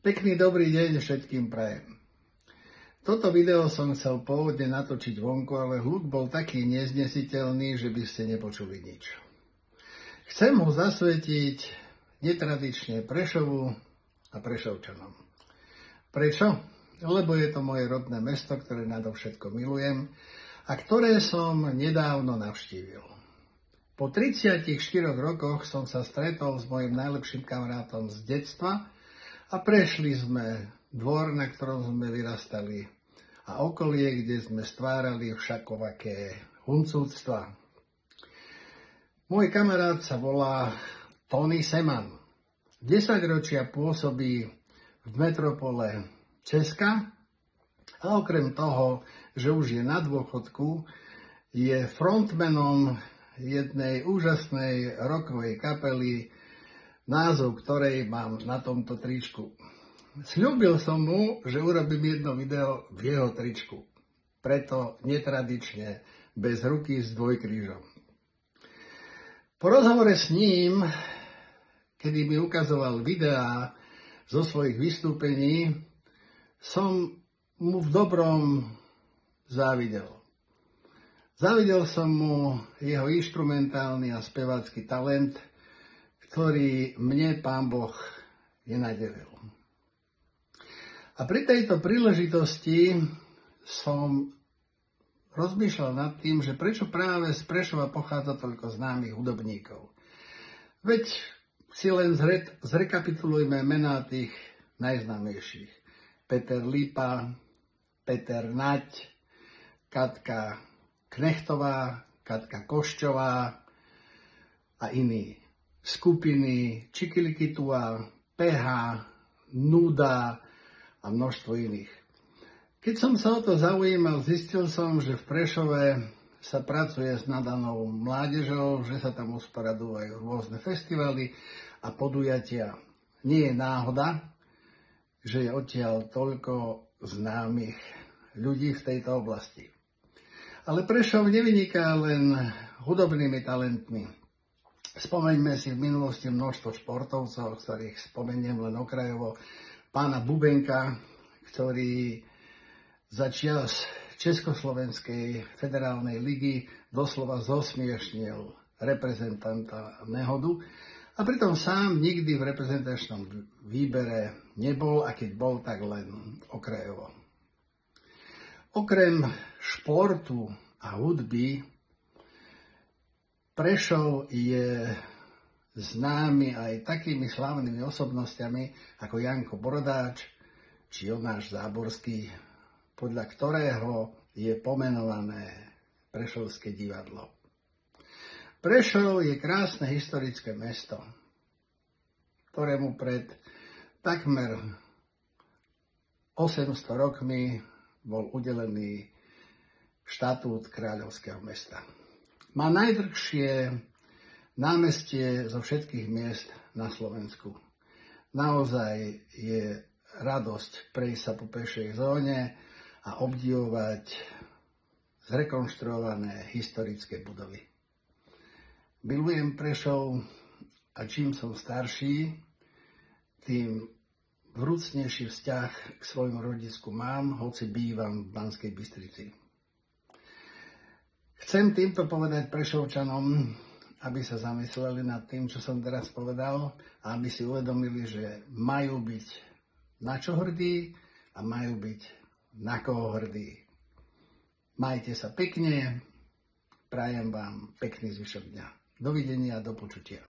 Pekný dobrý deň všetkým prajem. Toto video som chcel pôvodne natočiť vonku, ale hluk bol taký neznesiteľný, že by ste nepočuli nič. Chcem ho zasvetiť netradične Prešovu a Prešovčanom. Prečo? Lebo je to moje rodné mesto, ktoré nadovšetko milujem a ktoré som nedávno navštívil. Po 34 rokoch som sa stretol s mojim najlepším kamarátom z detstva a prešli sme dvor, na ktorom sme vyrastali a okolie, kde sme stvárali všakovaké huncúctva. Môj kamarát sa volá Tony Seman. 10 ročia pôsobí v metropole Česka a okrem toho, že už je na dôchodku, je frontmanom jednej úžasnej rockovej kapely, názov ktorej mám na tomto tričku. Sľúbil som mu, že urobím jedno video v jeho tričku. Preto netradične, bez ruky s dvojkrížom. Po rozhovore s ním, kedy mi ukazoval videá zo svojich vystúpení, som mu v dobrom závidel. Závidel som mu jeho inštrumentálny a spevácky talent, ktorý mne Pán Boh nenadelil. A pri tejto príležitosti som rozmýšľal nad tým, že prečo práve z Prešova pochádza toľko známych hudobníkov. Veď si len zrekapitulujme mená tých najznámejších. Peter Lipa, Peter Nať, Katka Knechtová, Katka Koščová a iní. Skupiny Čikilikitua, PH, Nuda a množstvo iných. Keď som sa o to zaujímal, zistil som, že v Prešove sa pracuje s nadanou mládežou, že sa tam usporadujú rôzne festivaly a podujatia. Nie je náhoda, že je odtiaľ toľko známych ľudí v tejto oblasti. Ale Prešov nevyniká len hudobnými talentmi. Spomeňme si v minulosti množstvo športovcov, ktorých spomeniem len okrajovo. Pána Bubenka, ktorý za čias Československej federálnej ligy doslova zosmiešnil reprezentanta Nehodu a pritom sám nikdy v reprezentačnom výbere nebol a keď bol, tak len okrajovo. Okrem športu a hudby Prešov je známy aj takými slávnymi osobnostiami ako Janko Borodáč či Jonáš Záborský, podľa ktorého je pomenované Prešovské divadlo. Prešov je krásne historické mesto, ktorému pred takmer 800 rokmi bol udelený štatút kráľovského mesta. Má najdlhšie námestie zo všetkých miest na Slovensku. Naozaj je radosť prejsť sa po pešej zóne a obdivovať zrekonštruované historické budovy. Milujem Prešov a čím som starší, tým vrúcnejší vzťah k svojmu rodisku mám, hoci bývam v Banskej Bystrici. Chcem týmto povedať Prešovčanom, aby sa zamysleli nad tým, čo som teraz povedal a aby si uvedomili, že majú byť na čo hrdí a majú byť na koho hrdí. Majte sa pekne, prajem vám pekný zvyšok dňa. Dovidenia a do počutia.